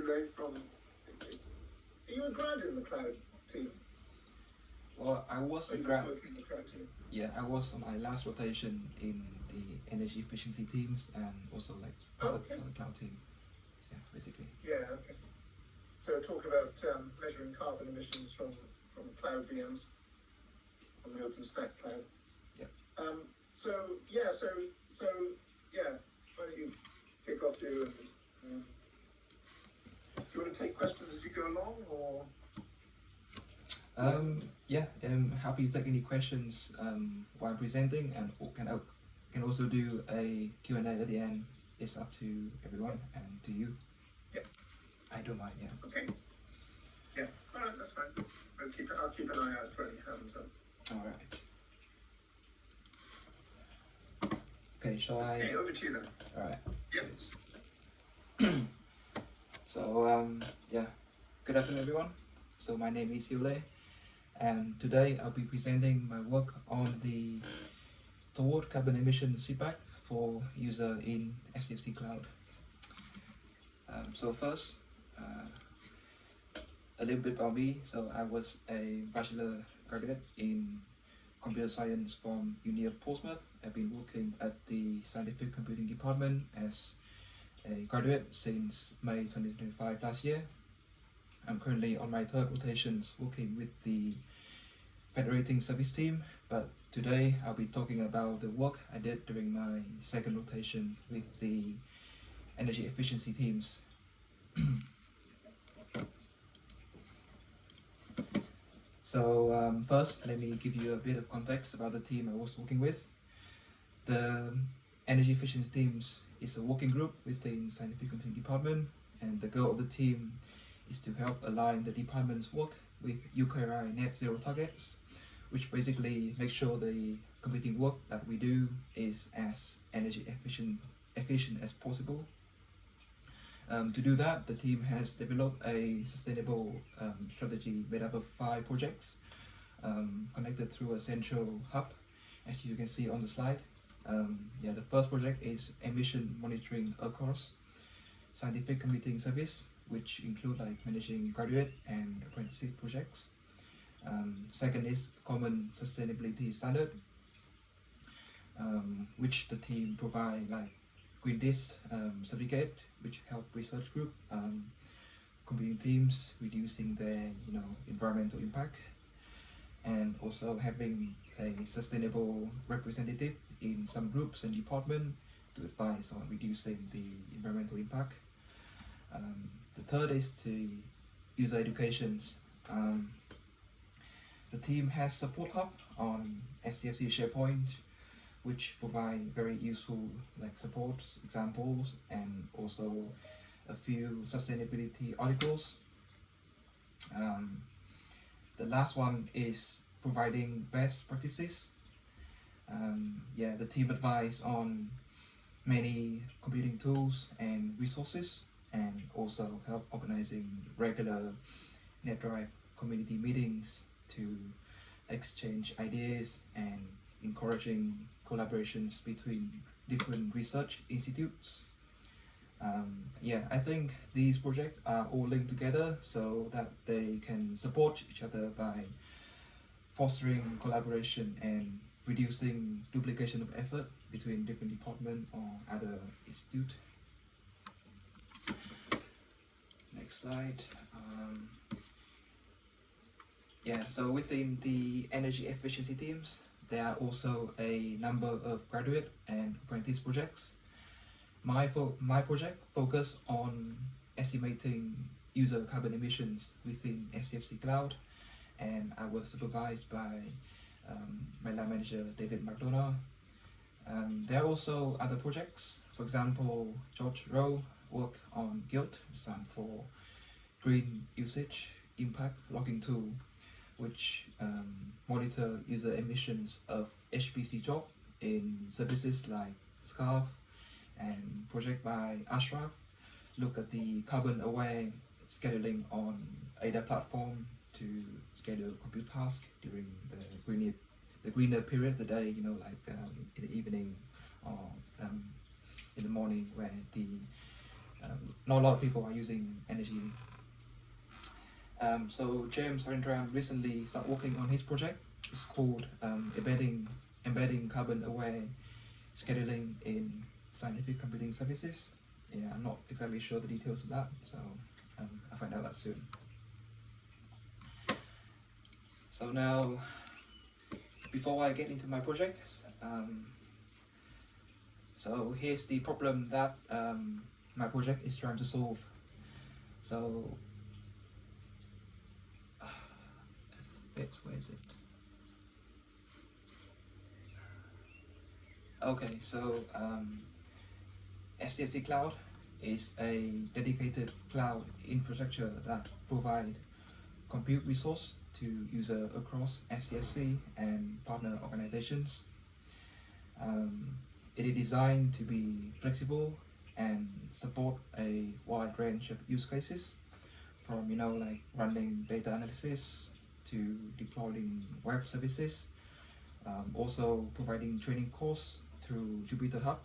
Lei from. Are you a grad in the cloud team? Well, I was Or a you grad. just work in the cloud team? Yeah, I was on my last rotation in the energy efficiency teams and also like part Okay. of the cloud team. Yeah, basically. Yeah, okay. So talk about measuring carbon emissions from cloud VMs on the OpenStack cloud. Yeah. So yeah, why don't you kick off you and do you want to take questions as you go along or? Yeah, I'm happy to take any questions while presenting, and can also do a Q&A at the end. It's up to everyone and to you. Yeah. I don't mind, yeah. Okay. Yeah, all right, that's fine. I'll keep an eye out for any hands up. All right. Okay, shall I? Okay, over to you then. All right. Yep. Cheers. So yeah, good afternoon everyone. So my name is Yule, and today I'll be presenting my work on the toward carbon emission feedback for user in STFC Cloud. So first, a little bit about me. So I was a bachelor graduate in computer science from Uni of Portsmouth. I've been working at the scientific computing department as a graduate since May 2025 last year. I'm currently on my third rotations working with the federating service team, but today I'll be talking about the work I did during my second rotation with the energy efficiency teams. So first, let me give you a bit of context about the team I was working with. The energy efficiency teams is a working group within scientific computing department, and the goal of the team is to help align the department's work with UKRI net zero targets, which basically make sure the computing work that we do is as energy efficient as possible. To do that, the team has developed a sustainable strategy made up of 5 projects connected through a central hub, as you can see on the slide. Yeah, the first project is emission monitoring across scientific computing service, which include like managing graduate and apprenticeship projects. Second is common sustainability standard, which the team provide like Green Disc certificate, which help research group computing teams reducing their environmental impact, and also having a sustainable representative in some groups and department to advise on reducing the environmental impact. The third is the user educations. The team has support hub on STFC SharePoint, which provide very useful like support examples and also a few sustainability articles. The last one is providing best practices. Yeah, the team advise on many computing tools and resources, and also help organizing regular NetDrive community meetings to exchange ideas and encouraging collaborations between different research institutes. Yeah, I think these projects are all linked together so that they can support each other by fostering collaboration and reducing duplication of effort between different departments or other institutes. Next slide. Yeah, so within the energy efficiency teams, there are also a number of graduate and apprentice projects. My project focused on estimating user carbon emissions within STFC Cloud, and I was supervised by my lab manager David McDonough. There are also other projects. For example, George Rowe worked on GUILT, stand for Green Usage Impact Logging Tool, which monitor user emissions of HPC job in services like Scarf, and project by Ashraf look at the carbon aware scheduling on ADA platform to schedule compute tasks during the greener period of the day, like in the evening or in the morning, where the not a lot of people are using energy. So James Arendran recently started working on his project. It's called embedding carbon-aware scheduling in scientific computing services. Yeah, I'm not exactly sure the details of that, so I'll find out that soon. So now, before I get into my project, so here's the problem that my project is trying to solve. So, where is it? Okay, so STFC Cloud is a dedicated cloud infrastructure that provides compute resource to users across STFC and partner organizations. It is designed to be flexible and support a wide range of use cases, from like running data analysis to deploying web services, also providing training course through Jupyter Hub,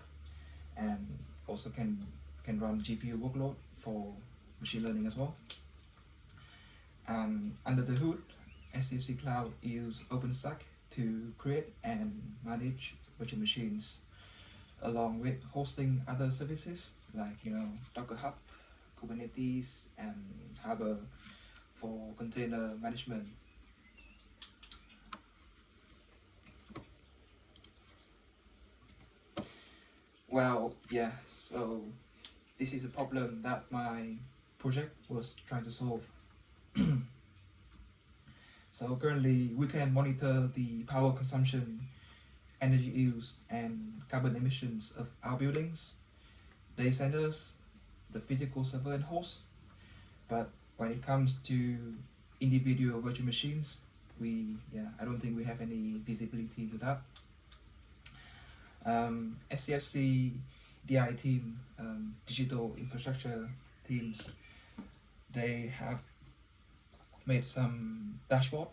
and also can run GPU workload for machine learning as well. And under the hood, STFC Cloud uses OpenStack to create and manage virtual machines, along with hosting other services like Docker Hub, Kubernetes, and Harbor for container management. Well, yeah, so this is a problem that my project was trying to solve. So currently we can monitor the power consumption, energy use, and carbon emissions of our buildings, data centers, the physical server and host. But when it comes to individual virtual machines, I don't think we have any visibility to that. STFC DI team, digital infrastructure teams, they have made some dashboard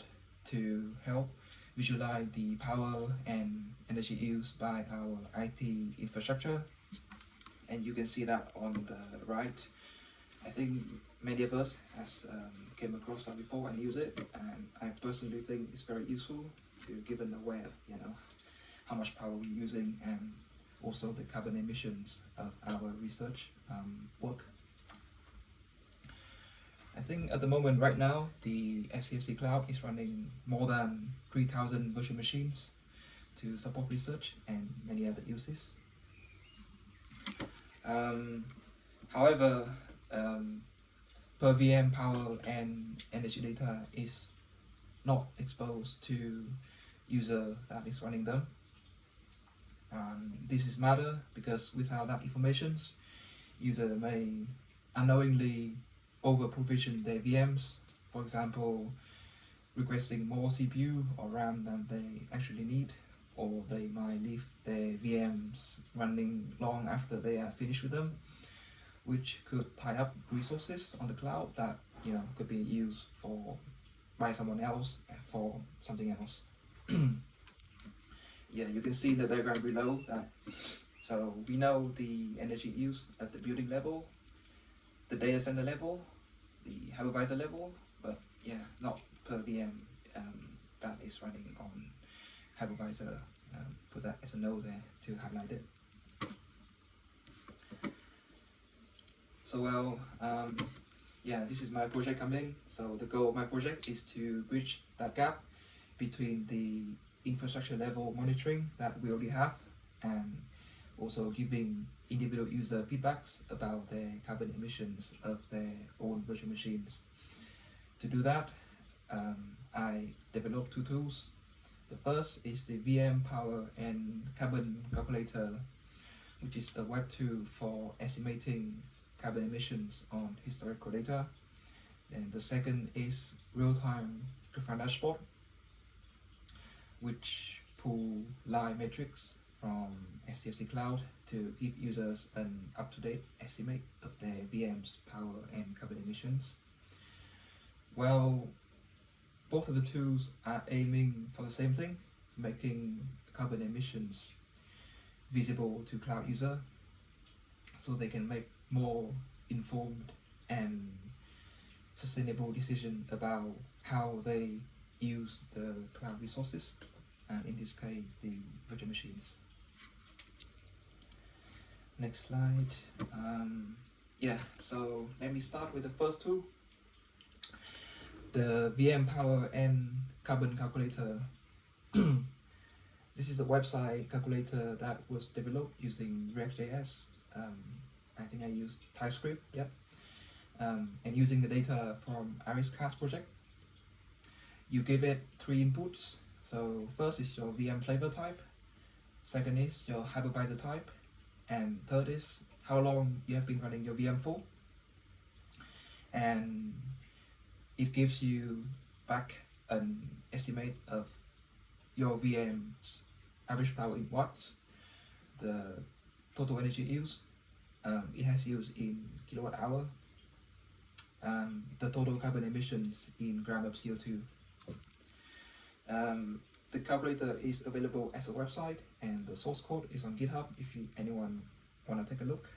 to help visualize the power and energy used by our IT infrastructure, and you can see that on the right. I think many of us has came across that before and use it, and I personally think it's very useful to give an aware of how much power we're using, and also the carbon emissions of our research work. I think at the moment right now, the STFC Cloud is running more than 3,000 virtual machines to support research and many other uses. However, per VM power and energy data is not exposed to user that is running them. This is matter because without that information, user may unknowingly over provision their VMs, for example, requesting more CPU or RAM than they actually need, or they might leave their VMs running long after they are finished with them, which could tie up resources on the cloud that could be used by someone else for something else. Yeah, you can see the diagram below that. So we know the energy use at the building level, the data center level, the hypervisor level, but not per VM that is running on hypervisor. Put that as a note there to highlight it. So this is my project coming. So the goal of my project is to bridge that gap between the infrastructure level monitoring that we already have, and also giving individual user feedbacks about their carbon emissions of their own virtual machines. To do that, I developed two tools. The first is the VM power and carbon calculator, which is a web tool for estimating carbon emissions on historical data. And the second is real-time Grafana dashboard, which pull live metrics from STFC Cloud to give users an up-to-date estimate of their VM's power and carbon emissions. Well, both of the tools are aiming for the same thing, making carbon emissions visible to cloud user, so they can make more informed and sustainable decision about how they use the cloud resources, and in this case the virtual machines. Next slide. Yeah, so let me start with the first two. The VM Power and Carbon Calculator. This is a website calculator that was developed using React.js. I think I used TypeScript, yep. And using the data from ArisCast project. You give it 3 inputs. So first is your VM flavor type, second is your hypervisor type, and third is how long you have been running your VM for. And it gives you back an estimate of your VM's average power in watts, the total energy used, it has used in kilowatt hour, the total carbon emissions in gram of CO2. The calculator is available as a website, and the source code is on GitHub if anyone want to take a look.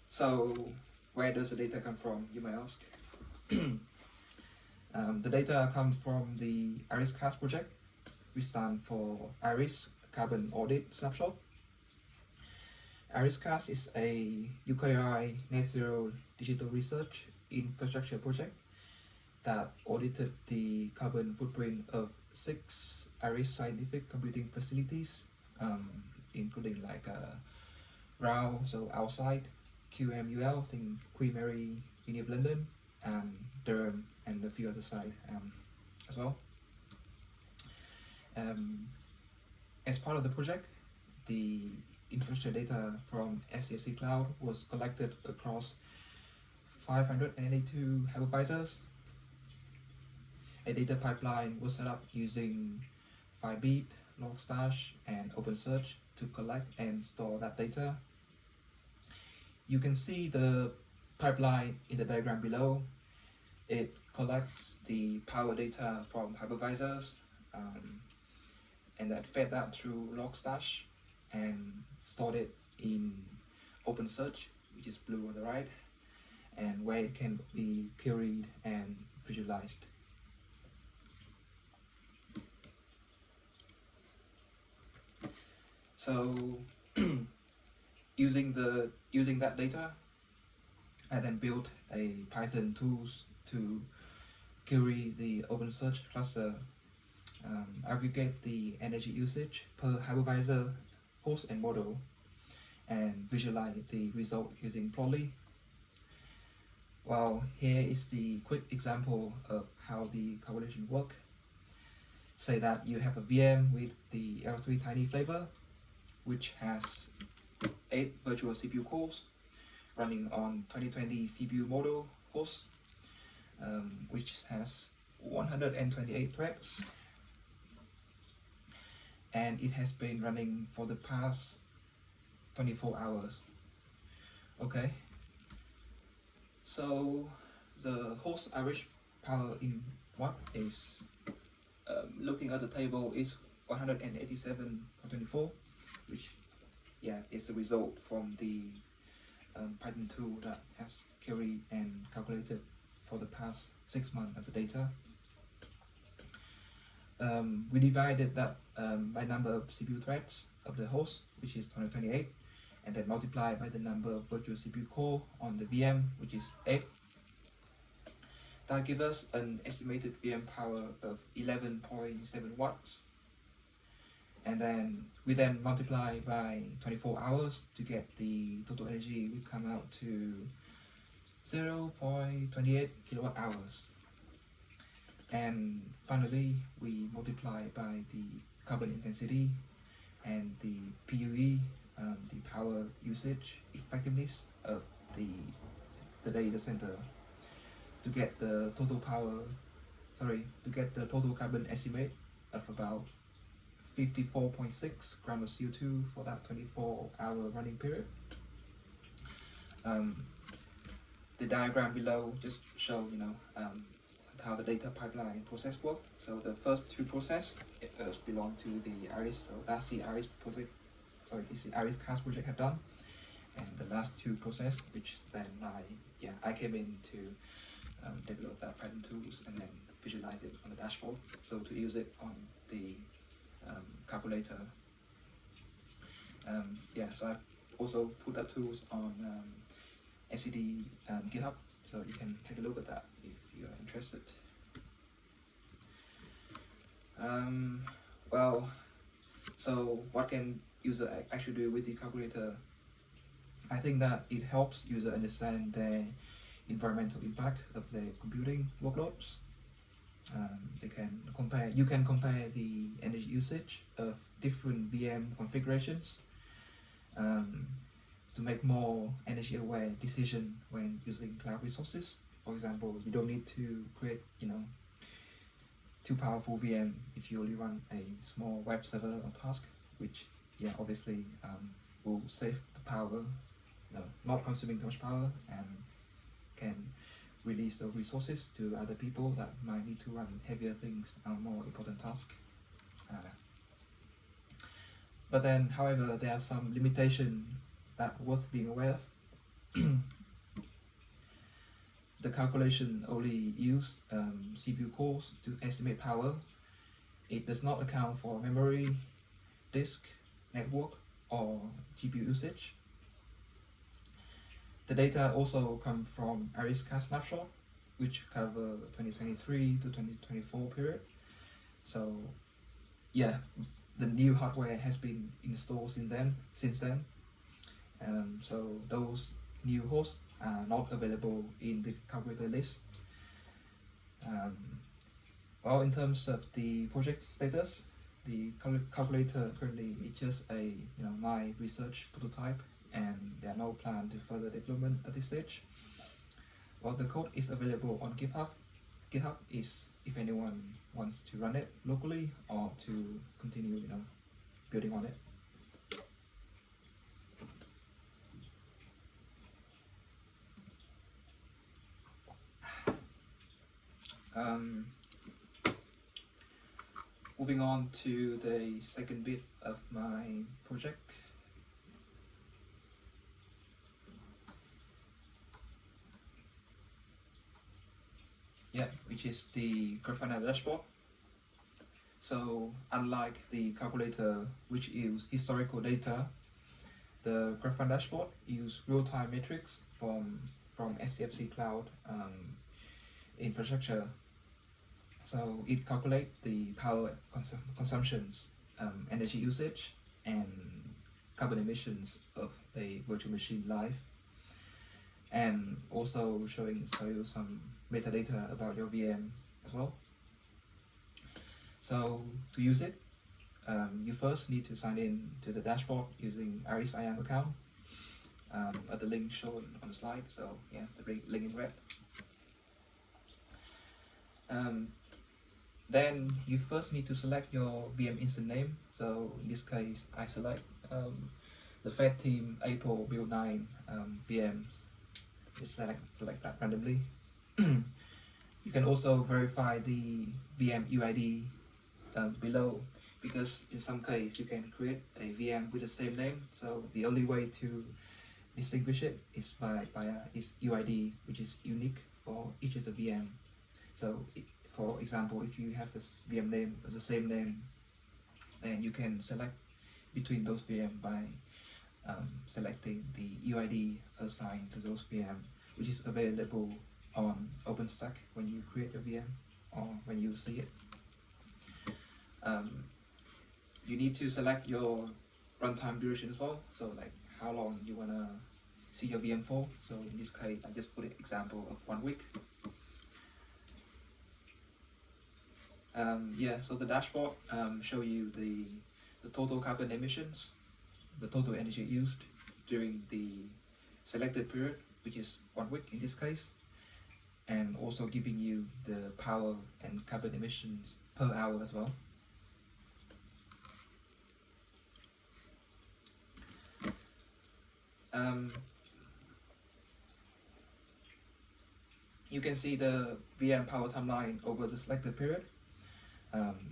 So where does the data come from, you may ask? The data comes from the ArisCast project, which stands for Aris Carbon Audit Snapshot. ArisCast is a UKI net zero digital research infrastructure project that audited the carbon footprint of 6 Aris scientific computing facilities, including like RAU, so outside, QMUL, I think Queen Mary, Uni of London, and Durham, and a few other sites as well. As part of the project, the infrastructure data from STFC Cloud was collected across 582 hypervisors. A data pipeline was set up using Firebase, Logstash, and OpenSearch to collect and store that data. You can see the pipeline in the diagram below. It collects the power data from hypervisors and that fed that through Logstash and stored it in OpenSearch, which is blue on the right, and where it can be queried and visualized. So using that data, I then built a Python tools to query the OpenSearch cluster, aggregate the energy usage per hypervisor, host, and model, and visualize the result using Plotly. Well, here is the quick example of how the calculation work. Say that you have a VM with the L3 Tiny flavor, which has 8 virtual CPU cores running on 2020 CPU model host, which has 128 threads, and it has been running for the past 24 hours. Okay, so the host average power in watt is, looking at the table, is 187.24, which is the result from the Python tool that has queried and calculated for the past 6 months of the data. We divided that by number of CPU threads of the host, which is 228, and then multiply by the number of virtual CPU core on the VM, which is 8. That gives us an estimated VM power of 11.7 watts. And then we then multiply by 24 hours to get the total energy. We come out to 0.28 kilowatt hours. And finally, we multiply by the carbon intensity and the PUE, the power usage effectiveness of the data center, to get the total carbon estimate of about 54.6 grams of CO2 for that 24-hour running period. The diagram below just show how the data pipeline process work. So the first two process belong to the Iris. So that's the Iris project, or is the Iris CAS project have done. And the last two process, which then I came in to develop that Python tools and then visualize it on the dashboard. So to use it on the calculator. So I also put that tools on SCD GitHub, so you can take a look at that if you are interested. So what can user actually do with the calculator? I think that it helps user understand the environmental impact of their computing workloads. You can compare the energy usage of different VM configurations to make more energy aware decision when using cloud resources. For example, you don't need to create too powerful VM if you only run a small web server or task, which obviously will save the power, not consuming too much power, and can release those resources to other people that might need to run heavier things on more important tasks. But then, however, there are some limitations that worth being aware of. The calculation only use CPU cores to estimate power. It does not account for memory, disk, network, or GPU usage. The data also come from Iris CAS snapshot, which cover 2023 to 2024 period. So the new hardware has been installed since then. So those new hosts are not available in the calculator list. In terms of the project status, the calculator currently is just a my research prototype, and there are no plan to further development at this stage. The code is available on GitHub. GitHub is if anyone wants to run it locally or to continue building on it. Moving on to the second bit of my project. Which is the Grafana dashboard. So unlike the calculator, which use historical data, the Grafana dashboard use real-time metrics from STFC cloud infrastructure. So it calculates the power consumptions, energy usage, and carbon emissions of a virtual machine live, and also show you some metadata about your VM as well. So to use it, you first need to sign in to the dashboard using Iris IAM account at the link shown on the slide. So the link in red. Then you first need to select your VM instance name. So in this case, I select the Fed Team April Build 9 VMs. Just select that randomly. You can also verify the VM UID below, because in some case you can create a VM with the same name. So the only way to distinguish it is via its UID, which is unique for each of the VM. So for example, if you have this VM name of the same name, then you can select between those VM by selecting the UID assigned to those VM, which is available on OpenStack when you create a VM or when you see it. You need to select your runtime duration as well, so like how long you want to see your VM for. So in this case, I just put an example of 1 week. So the dashboard show you the total carbon emissions, the total energy used during the selected period, which is 1 week in this case, and also giving you the power and carbon emissions per hour as well. you can see the VM power timeline over the selected period.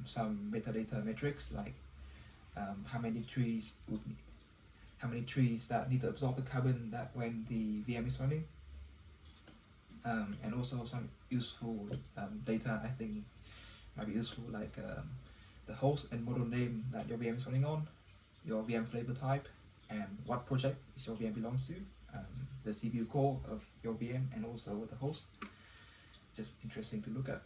Some metadata metrics like how many trees that need to absorb the carbon that when the VM is running, and also some useful data I think might be useful, like the host and model name that your VM is running on, your VM flavor type, and what project is your VM belongs to, the CPU core of your VM, and also the host. Just interesting to look at.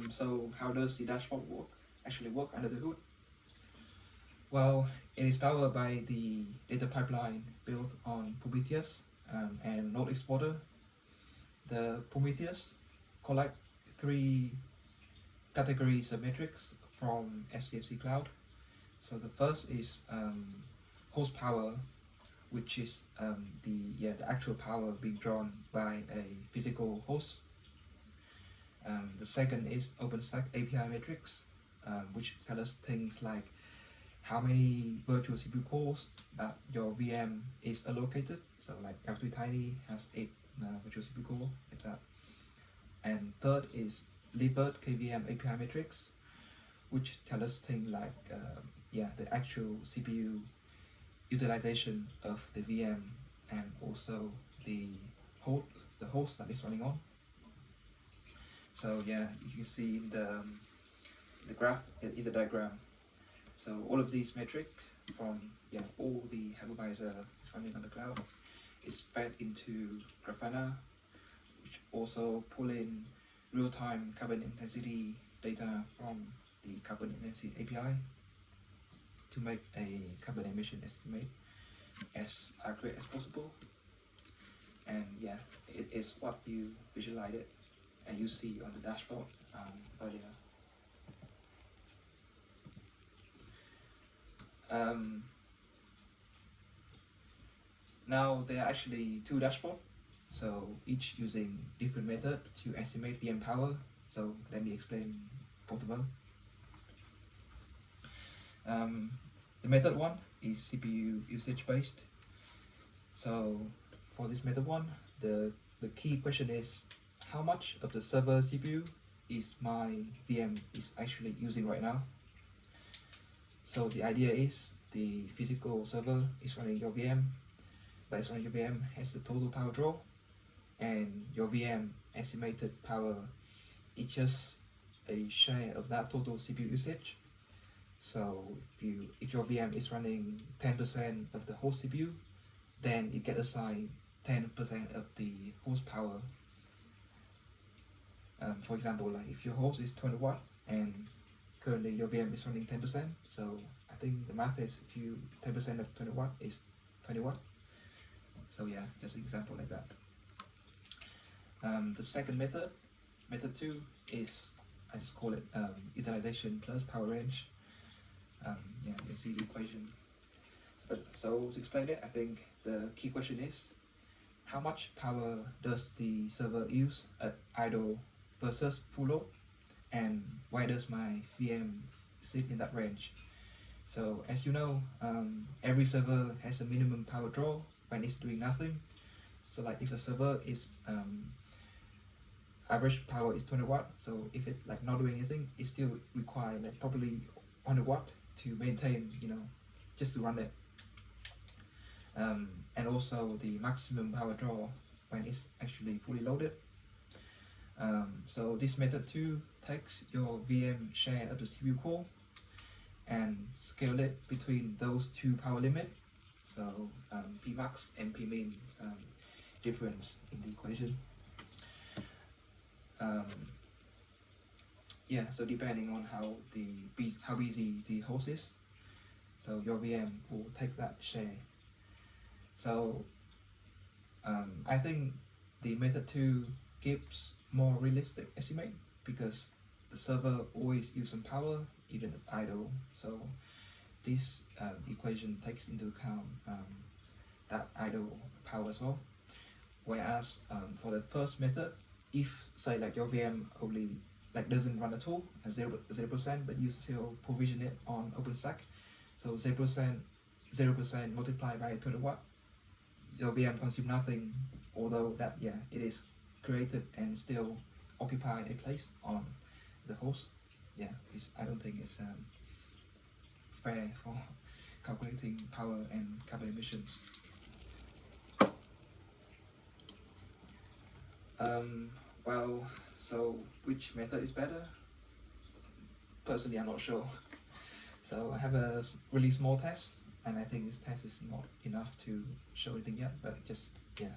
So how does the dashboard actually work under the hood? Well, it is powered by the data pipeline built on Prometheus and Node Exporter. The Prometheus collect 3 categories of metrics from STFC Cloud. So the first is host power, which is the actual power being drawn by a physical host. The second is OpenStack API metrics, which tell us things like how many virtual CPU cores that your VM is allocated. So like L3 Tiny has 8 virtual CPU core, like that. And third is Libert KVM API metrics, which tell us things like the actual CPU utilization of the VM and also the host that is running on. So yeah, you can see in the graph, in the diagram. So all of these metrics from all the hypervisor is running on the cloud is fed into Grafana, which also pull in real-time carbon intensity data from the carbon intensity API to make a carbon emission estimate as accurate as possible. And yeah, it is what you visualize it and you see on the dashboard earlier. Now there are actually 2 dashboards, so each using different method to estimate VM power. So let me explain both of them. The method 1 is CPU usage based. So for this method 1, the key question is how much of the server CPU is my VM is actually using right now. So the idea is the physical server is running your VM, has the total power draw, and your VM estimated power is just a share of that total CPU usage. So if your VM is running 10% of the host CPU, then it gets assigned 10% of the host power. For example, like if your host is 20 watt and currently your VM is running 10%, so I think the math is 10% of 20 watt is 20 watt. So yeah, just an example like that. The second method 2, is I just call it utilization plus power range. You can see the equation. So to explain it, I think the key question is how much power does the server use at idle versus full load, and why does my VM sit in that range? So as you know, every server has a minimum power draw when it's doing nothing. So like if the server is average power is 20 watt, so if it like not doing anything, it still require like probably 100 watt to maintain, just to run it. And also the maximum power draw when it's actually fully loaded. So this method 2 takes your VM share of the CPU core and scale it between those 2 power limits. So Pmax and Pmin difference in the equation. So depending on how busy the host is, so your VM will take that share. So I think the method 2 gives more realistic estimate because the server always uses some power even at idle. So this equation takes into account that idle power as well. Whereas for the first method, if say like your VM only like doesn't run at all at 0%, but you still provision it on OpenStack, so 0% 0% multiplied by 20 watt, your VM consumes nothing, although that, yeah, it is created and still occupy a place on the host. Yeah, I don't think it's fair for calculating power and carbon emissions. Well, so which method is better? Personally, I'm not sure. So I have a really small test, and I think this test is not enough to show anything yet, but just, yeah,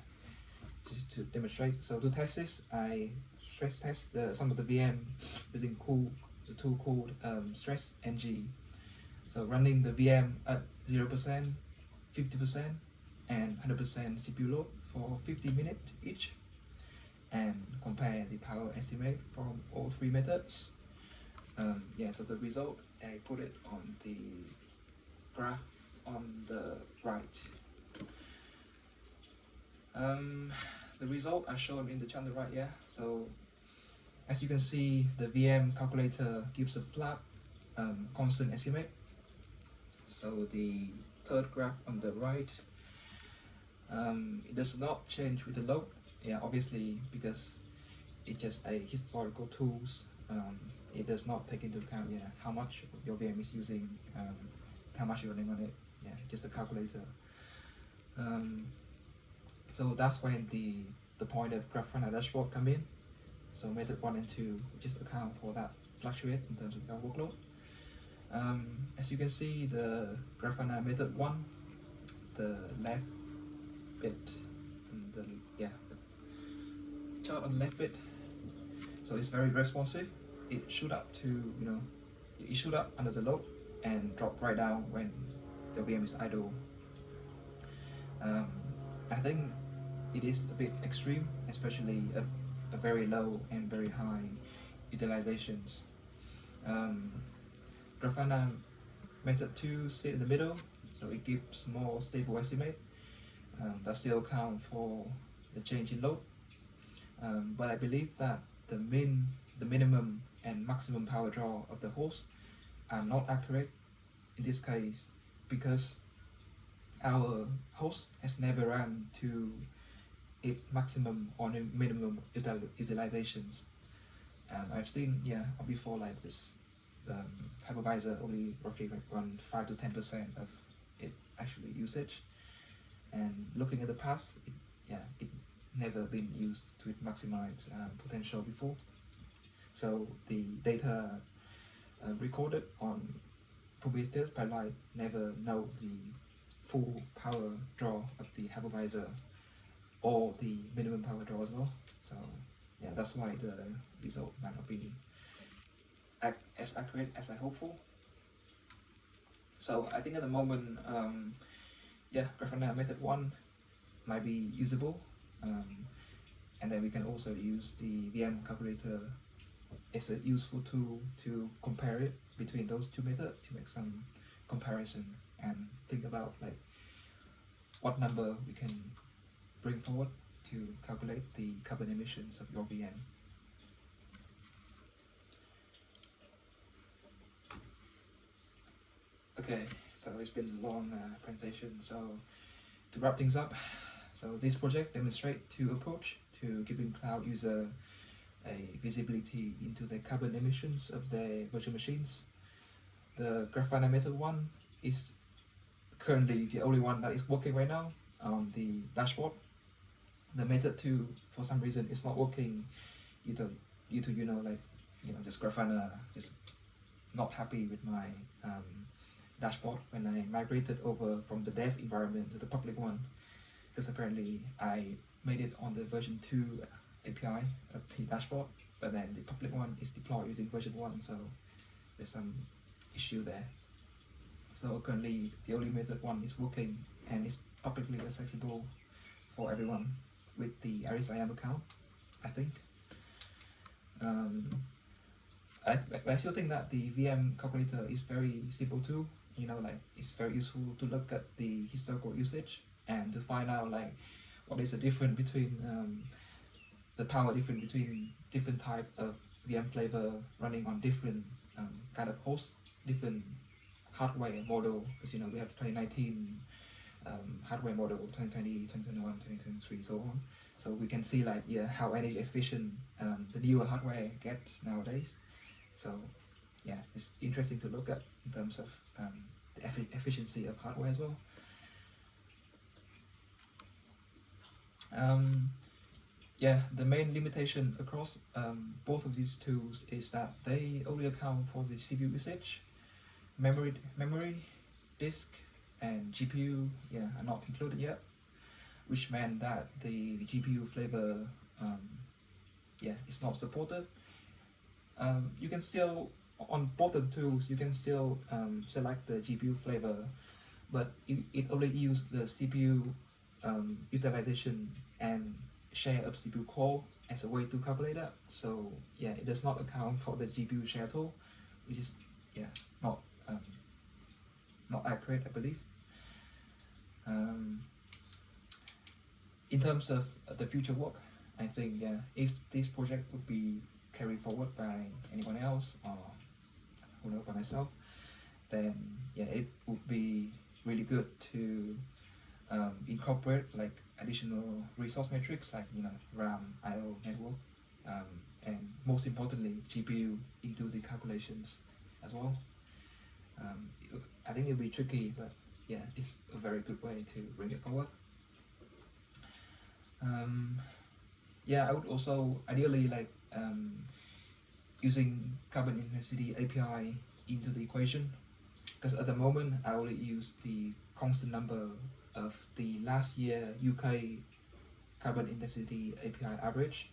just to demonstrate. So to test this, I stress test some of the VM using the tool called stress ng. So running the VM at 0%, 50%, and 100% CPU load for 50 minutes each, and compare the power estimate from all three methods. Yeah, so the result, I put it on the graph on the right. The result are shown in the chart on the right, yeah. So as you can see, the VM calculator gives a flat constant estimate. So the third graph on the right, it does not change with the load. Yeah, obviously, because it's just a historical tools. It does not take into account, yeah, how much your VM is using, how much you're running on it. Yeah, just a calculator. So that's when the point of Grafana dashboard come in. So method 1 and 2 just account for that fluctuate in terms of your workload. As you can see, the Grafana method 1, the left bit, and the chart on the left bit. So it's very responsive. It shoot up to, it shoot up under the load and drop right down when the VM is idle. I think it is a bit extreme, especially at a very low and very high utilizations. Grafana method 2 sit in the middle, so it gives more stable estimate that still account for the change in load. But I believe that the minimum and maximum power draw of the host are not accurate in this case, because our host has never run to its maximum or minimum utilizations. I've seen before, like this hypervisor only roughly run 5 to 10% of it actually usage, and looking at the past, it never been used to its maximized potential before. So the data recorded on Prometheus pipeline never know the full power draw of the hypervisor or the minimum power draw as well. So yeah, that's why the result might not be as accurate as I hope for. So I think at the moment, Grafana method 1 might be usable, and then we can also use the VM calculator as a useful tool to compare it between those two methods, to make some comparison and think about like what number we can bring forward to calculate the carbon emissions of your VM. Okay, so it's been a long presentation. So to wrap things up, so this project demonstrates two approaches to giving cloud user a visibility into the carbon emissions of their virtual machines. The Grafana method 1 is currently the only one that is working right now on the dashboard. The method 2, for some reason, is not working due to just Grafana is not happy with my dashboard when I migrated over from the dev environment to the public one, because apparently I made it on the version 2 API of the dashboard, but then the public one is deployed using version 1, so there's some issue there. So currently the only method 1 is working and is publicly accessible for everyone with the RSIM account, I think. I still think that the VM calculator is very simple too. It's very useful to look at the historical usage and to find out like what is the difference between the power difference between different type of VM flavor running on different kind of hosts, different hardware model, because we have 2019 hardware model, 2020, 2021, 2023, so on. So we can see like how energy efficient the newer hardware gets nowadays. So yeah, it's interesting to look at in terms of the efficiency of hardware as well. Yeah, the main limitation across both of these tools is that they only account for the CPU usage, memory disk, and GPU are not included yet, which meant that the GPU flavor is not supported. You can still, on both of the tools, you can still select the GPU flavor, but it only uses the CPU utilization and share of CPU core as a way to calculate that. So yeah, it does not account for the GPU share tool, which is not accurate, I believe. In terms of the future work, I think if this project would be carried forward by anyone else or who knows, by myself, then it would be really good to incorporate like additional resource metrics like RAM, I/O network, and most importantly GPU into the calculations as well. I think it'll be tricky, but it's a very good way to bring it forward. I would also ideally like using carbon intensity API into the equation, because at the moment I only use the constant number of the last year UK carbon intensity API average.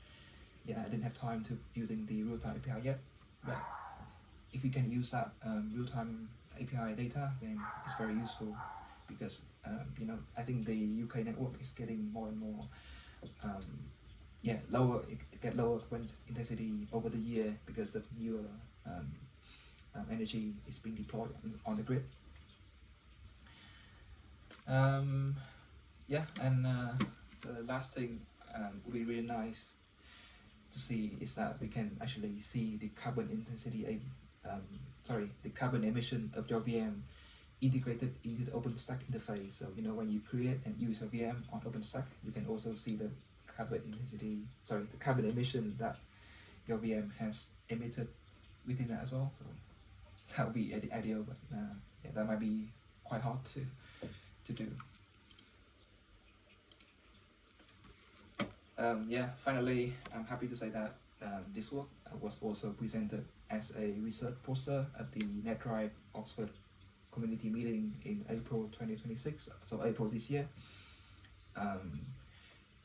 I didn't have time to using the real-time API yet, but if you can use that real-time API data, then it's very useful, because I think the UK network is getting more and more lower. It get lower carbon intensity over the year because of newer energy is being deployed on the grid. And the last thing would be really nice to see is that we can actually see the carbon intensity, the carbon emission of your VM integrated into the OpenStack interface. So when you create and use a VM on OpenStack, you can also see the carbon intensity, the carbon emission that your VM has emitted within that as well. So that would be ideal, but that might be quite hard to do. Finally, I'm happy to say that this work was also presented as a research poster at the NetDrive Oxford community meeting in April 2026, so April this year.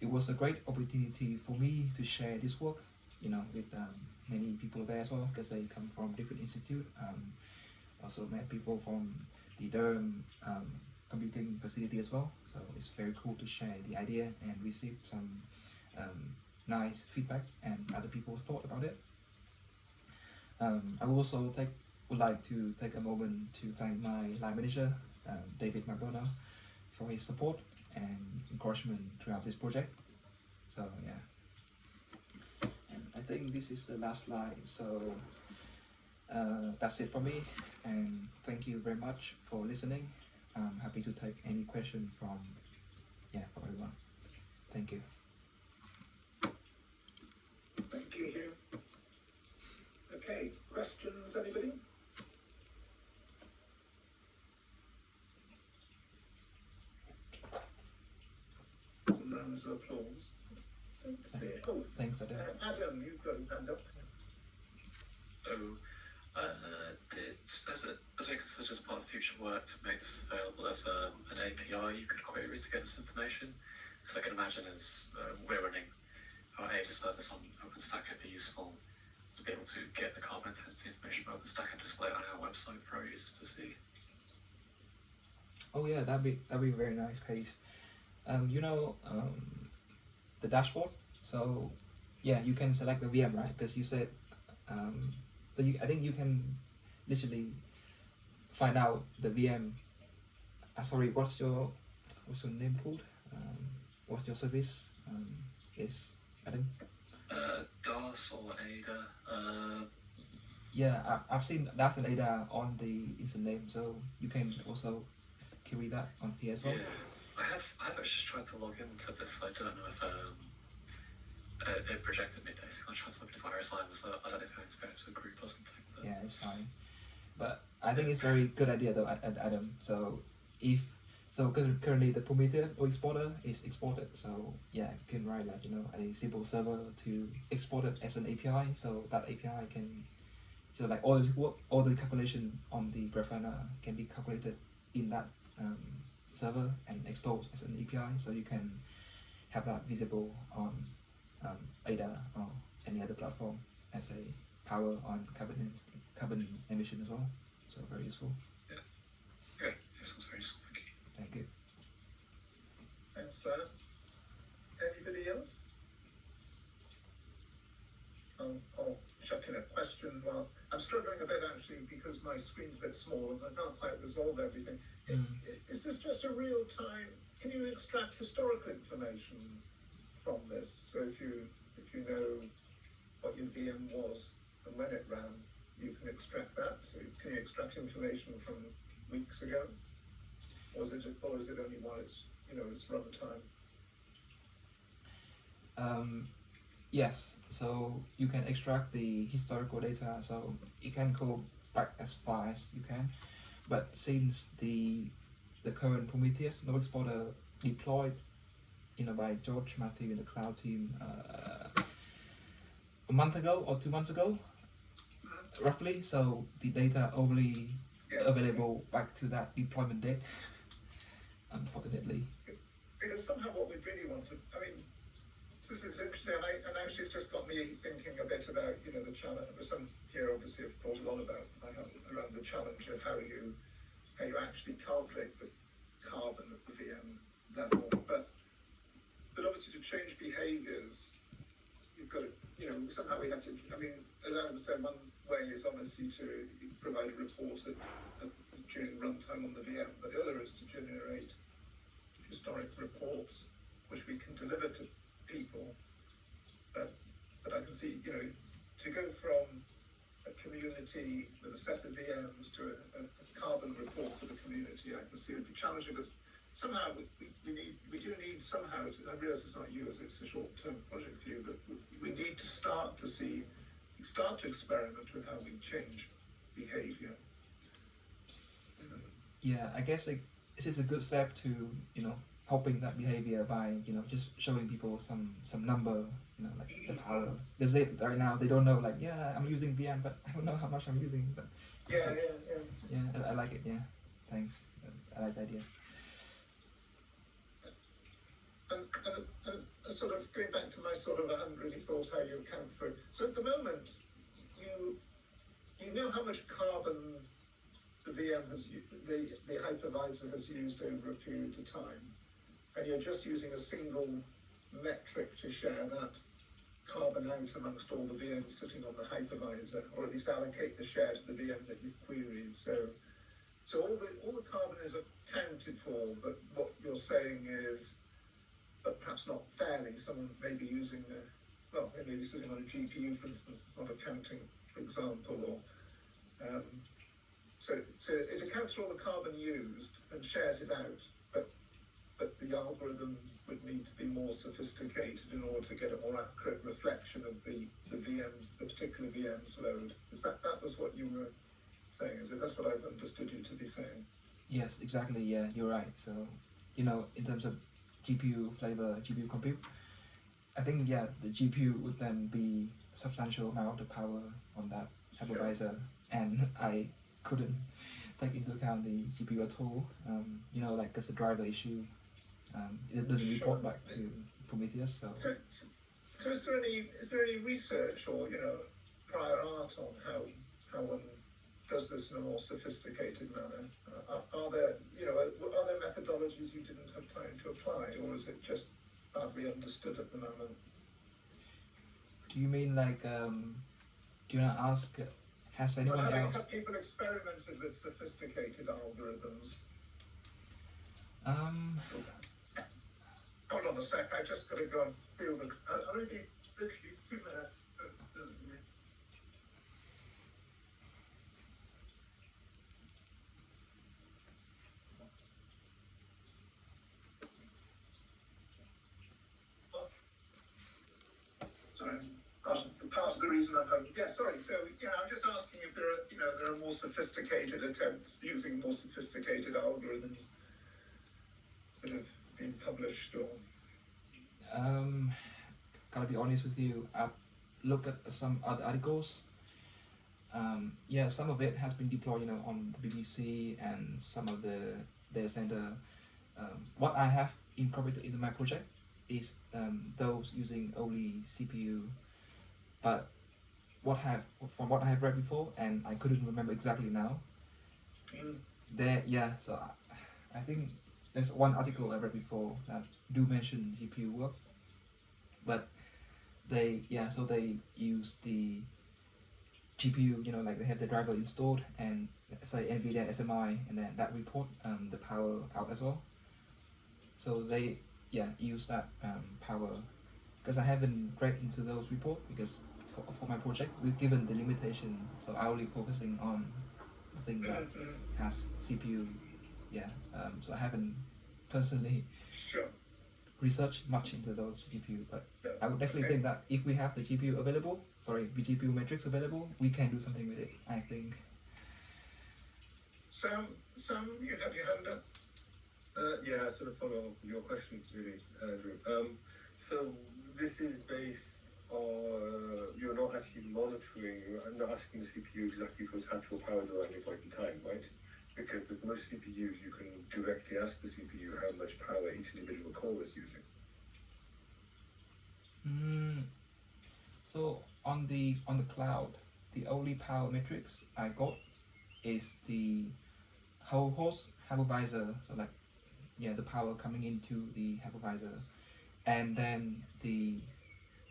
It was a great opportunity for me to share this work, with many people there as well, because they come from different institutes. Also met people from the Durham computing facility as well, so it's very cool to share the idea and receive some nice feedback and other people's thought about it. I also would like to take a moment to thank my line manager, David McDonough, for his support and encouragement throughout this project. So and I think this is the last slide, so that's it for me, and thank you very much for listening. I'm happy to take any question from everyone. Thank you. Thank you, Hugh. Okay, questions, anybody? Some rounds of applause. Don't see it. Oh, Thanks, Adam. Adam, you've got a hand up. As we consider as part of future work to make this available as an API you could query to get this information? Because I can imagine as we're running our ADA service on OpenStack, it'd be useful to be able to get the carbon intensity information from OpenStack and display it on our website for our users to see. Oh yeah, that'd be a very nice case. The dashboard. So you can select the VM, right? Because you said I think you can literally find out the VM. Sorry, what's your name called? What's your service? Is Adam? DOS or ADA. Yeah, I've seen that's an ADA on the instant name, so you can also query that on here as well. Yeah, I've actually tried to log into this. I don't know if it projected me basically. I tried to look at virus line, so I don't know if I had to go to a group or something. But Yeah, it's fine. But I think it's very good idea though, Adam. So if because currently the Prometheus exporter is exported, so yeah, you can write like a simple server to export it as an API. So that API can like all the calculation on the Grafana can be calculated in that server and exposed as an API. So you can have that visible on ADA or any other platform as a power on carbon emission as well. So very useful. okay, this was very useful. Thank you. Thank you. Thanks for that. Anybody else? I'll chuck in a question. Well, I'm struggling a bit actually because my screen's a bit small and I can't quite resolve everything. Is this just a real time? Can you extract historical information from this? So if you know what your VM was and when it ran, you can extract that. So can you extract information from weeks ago, or is it only while it's it's runtime? Yes, so you can extract the historical data, so it can go back as far as you can. But since the current Prometheus node exporter deployed by George Matthew in the cloud team a month ago or 2 months ago, roughly, so the data only available back to that deployment date, unfortunately. Because somehow what we really want to, this is interesting, and actually it's just got me thinking a bit about, the challenge. There's some here obviously I've thought a lot about around the challenge of how you actually calculate the carbon at the VM level. But obviously to change behaviors, you've got to, somehow we have to, as Adam said, one way is obviously to provide a report during runtime on the VM, but the other is to generate historic reports which we can deliver to people, but I can see, to go from a community with a set of VMs to a carbon report for the community, I can see it would be challenging, but somehow we do need somehow to, I realise it's not you, it's a short-term project for you, but we need to start to experiment with how we change behaviour. Yeah, I guess this is a good step to helping that behavior by just showing people some number, like the power. Because right now they don't know, like, yeah, I'm using VM, but I don't know how much I'm using. But yeah, I like it. Yeah, thanks. I like the idea. And sort of going back to my I hadn't really thought how you account for it. So at the moment, you know how much carbon the VM the hypervisor has used over a period of time, and you're just using a single metric to share that carbon out amongst all the VMs sitting on the hypervisor, or at least allocate the share to the VM that you've queried. So all the carbon is accounted for, but what you're saying is, but perhaps not fairly, someone may be using they may be sitting on a GPU, for instance, it's not accounting, for example, or so it accounts for all the carbon used and shares it out, but the algorithm would need to be more sophisticated in order to get a more accurate reflection of the VMs, the particular VM's load. Is that was what you were saying? Is it? That's what I've understood you to be saying. Yes, exactly. Yeah, you're right. So in terms of GPU flavor, GPU compute, I think the GPU would then be a substantial amount of power on that hypervisor, and I couldn't take into account the GPU at all. Like as a driver issue, it doesn't report back to Prometheus. So is there any research or prior art on how one does this in a more sophisticated manner? Are there methodologies you didn't have time to apply, or is it just badly understood at the moment? Do you mean like do you want to ask? Has anyone else? Have people experimented with sophisticated algorithms? Hold on a sec. I just got to go and feel the. I'll only be literally 2 minutes. part of the reason I'm home. Yeah, sorry. So yeah, I'm just asking if there are more sophisticated attempts using more sophisticated algorithms that have been published or. Gotta be honest with you. I've looked at some other articles. Yeah, some of it has been deployed, on the BBC and some of the data center. What I have incorporated into my project is those using only CPU. But from what I have read before, and I couldn't remember exactly now. So I think there's one article I read before that do mention GPU work, but they use the GPU, like they have the driver installed and say NVIDIA SMI, and then that report the power out as well. So they use that power, because I haven't read into those reports because for my project we're given the limitation, so I only focusing on the thing that has CPU. So I haven't personally researched much into those GPU, but I would definitely think that if we have the GPU metrics available, we can do something with it, I think. Sam, you have your hand up. Yeah, sort of follow up with your question, really, Andrew. So this is based on, you're not actually monitoring, you're not asking the CPU exactly for its actual power draw at any point in time, right? Because with most CPUs, you can directly ask the CPU how much power each individual core is using. So on the cloud, the only power metrics I got is the whole host hypervisor, so like the power coming into the hypervisor, and then the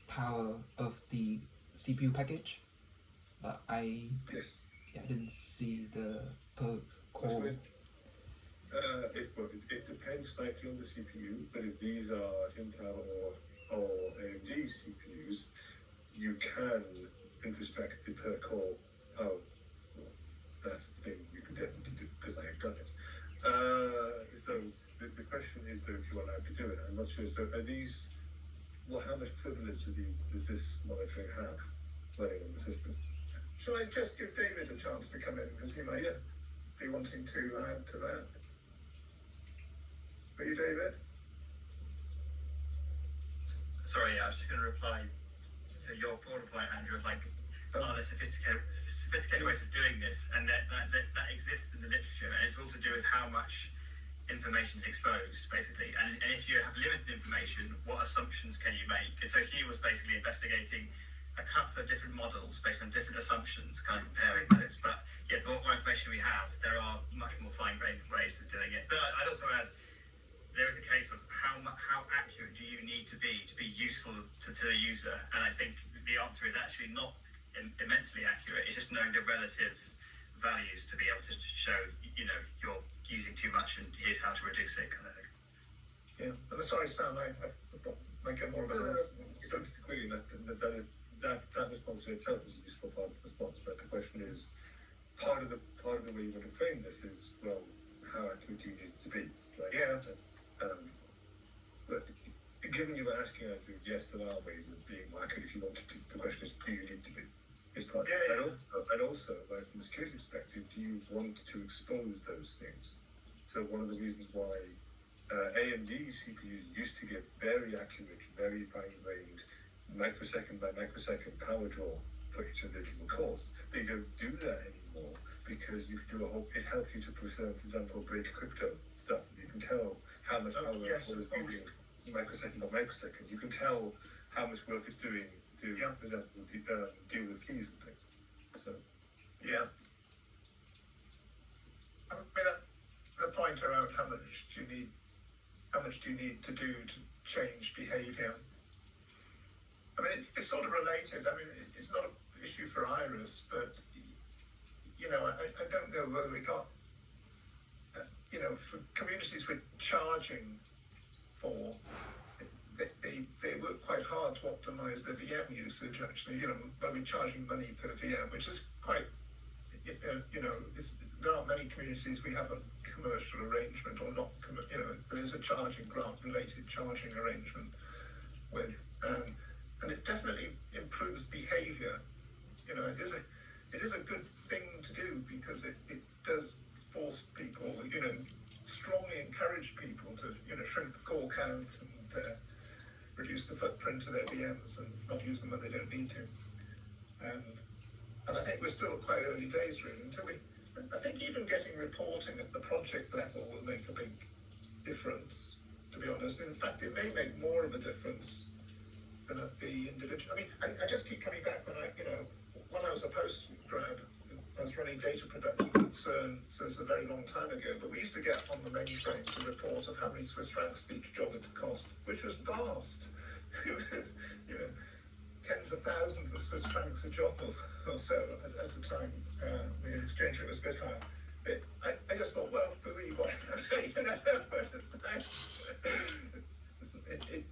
power of the CPU package. But I didn't see the per core. It depends slightly on the CPU, but if these are Intel or AMD CPUs, you can introspect the per core power. Well, that's the thing you can definitely do, because I have done it. So the question is, though, if you're allowed to do it, I'm not sure. So are these, how much privilege does this monitoring have running on the system? Shall I just give David a chance to come in, because he might be wanting to add to that? Are you David? Sorry, I was just going to reply to your broader point, Andrew, of are there sophisticated ways of doing this, and that exists in the literature, and it's all to do with how much information is exposed, basically. And if you have limited information, what assumptions can you make? And so he was basically investigating a couple of different models based on different assumptions, kind of comparing those. But the more information we have, there are much more fine-grained ways of doing it. But I'd also add, there is a case of how accurate do you need to be useful to the user, and I think the answer is actually not immensely accurate. It's just knowing the relative values to be able to show, you're using too much and here's how to reduce it, kind of thing. Yeah, and sorry, Sam, I might get more about that. So just quickly, that response in itself is a useful part of the response, but the question is, part of the way you want to frame this is, well, how accurate do you need to be? Right? Yeah. But given you were asking, Andrew, yes, there are ways of being more accurate if you want to. The question is, do you need to be? It's part of it. And also, right, from a security perspective, do you want to expose those things? So one of the reasons why AMD CPUs used to get very accurate, very fine-grained, microsecond by microsecond power draw for each of the different cores. They don't do that anymore because you can do it helps you to preserve, for example, break crypto stuff. You can tell how much power is using microsecond by microsecond. You can tell how much work it's doing to, for example, deal with keys and things. So, I mean, a point around how much do you need to do to change behaviour. I mean, it's sort of related. I mean, it's not an issue for Iris, but I don't know whether we got for communities with charging for. They work quite hard to optimise their VM usage. Actually, by charging money per VM, which is quite, there aren't many communities we have a commercial arrangement or not, but it's a charging grant related charging arrangement with. and it definitely improves behaviour. You know, it is a good thing to do because it does force people, you know, strongly encourage people to, you know, shrink the core count and reduce the footprint of their VMs and not use them when they don't need to. And I think we're still at quite early days really until I think even getting reporting at the project level will make a big difference, to be honest. In fact, it may make more of a difference than at the individual. I mean, I just keep coming back when I was a postgrad, I was running data productions at CERN, so it's a very long time ago, but we used to get on the mainframe a report of how many Swiss francs each job had cost, which was vast. It was, you know, tens of thousands of Swiss francs a job or so at a time. The exchange rate was a bit higher. I just thought, well, phooey, whatever, you know.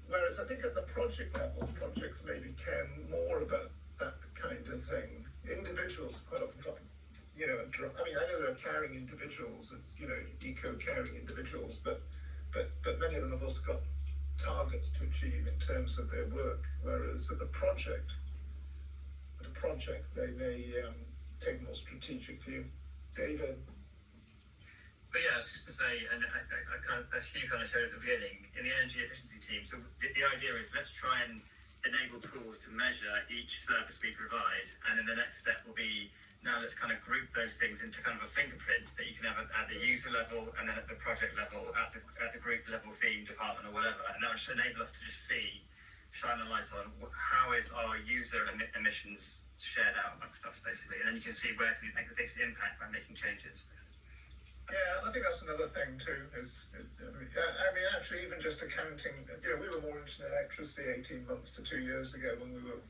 Whereas I think at the project level, projects maybe care more about that kind of thing. Individuals quite often drop, you know, I mean, I know there are caring individuals and, you know, eco-caring individuals, but many of them have also got targets to achieve in terms of their work, whereas at a project they may take a more strategic view. David? But yeah, I was just to say, and I kind of, as Hugh kind of showed at the beginning, in the energy efficiency team, so the idea is let's try and enable tools to measure each service we provide, and then the next step will be, now let's kind of group those things into kind of a fingerprint that you can have at the user level, and then at the project level, at the group level, theme, department, or whatever, and that should enable us to just shine a light on how is our user emissions shared out amongst us, basically, and then you can see where can we make the biggest impact by making changes. Yeah, I think that's another thing too, I mean, actually even just accounting, you know, we were more into electricity 18 months to 2 years ago when we were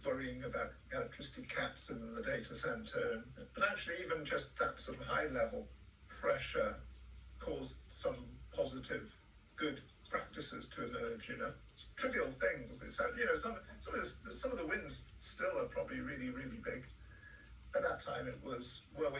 worrying about electricity caps in the data center, but actually even just that sort of high level pressure caused some positive, good practices to emerge, you know. It's trivial things, it's, you know, some of the wins still are probably really, really big. At that time it was, well,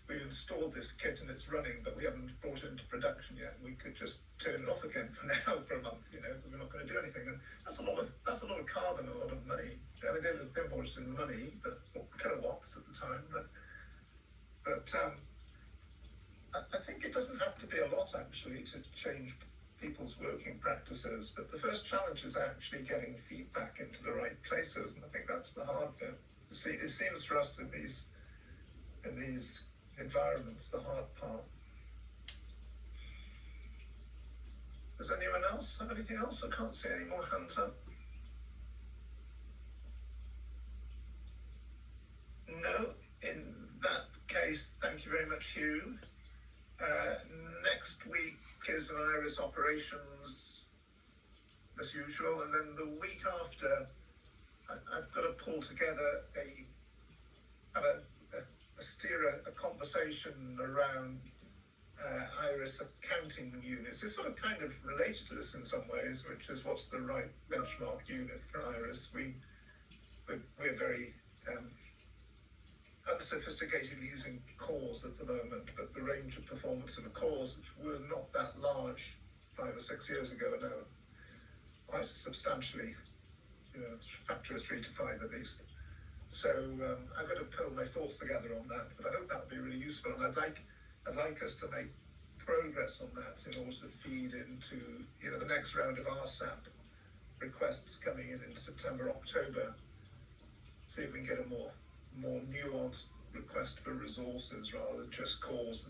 we've installed this kit and it's running, but we haven't brought it into production yet. We could just turn it off again for now for a month, you know, because we're not going to do anything. And that's a lot of carbon, a lot of money. I mean, they're more just in money, but kilowatts at the time. But I think it doesn't have to be a lot actually to change people's working practices. But the first challenge is actually getting feedback into the right places, and I think that's the hard bit. See, it seems for us in these environments, the hard part. Does anyone else have anything else? I can't see any more hands up. No, in that case, thank you very much, Hugh. Next week is an IRIS operations as usual, and then the week after, I've got to pull together steer a conversation around IRIS accounting units. It's sort of kind of related to this in some ways, which is what's the right benchmark unit for IRIS. We're very unsophisticated using cores at the moment, but the range of performance of the cores, which were not that large 5 or 6 years ago, are now quite substantially, you know, factor of 3 to 5 at least. So I've got to pull my thoughts together on that, but I hope that'll be really useful. And I'd like us to make progress on that in order to feed into, you know, the next round of RSAP requests coming in September, October. See if we can get a more nuanced request for resources rather than just cores,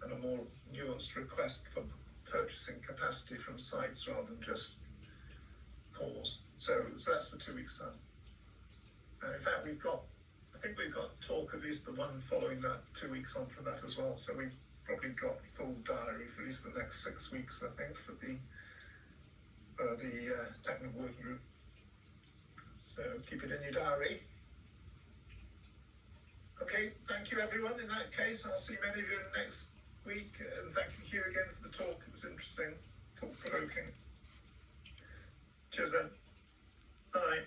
and a more nuanced request for purchasing capacity from sites rather than just cores. So that's for 2 weeks' time. And in fact, I think we've got talk, at least the one following that 2 weeks on from that as well. So we've probably got full diary for at least the next 6 weeks, I think, for the technical working group. So keep it in your diary. Okay, thank you everyone. In that case, I'll see many of you next week. And thank you, Hugh, again for the talk. It was interesting, thought-provoking. Cheers then. Bye.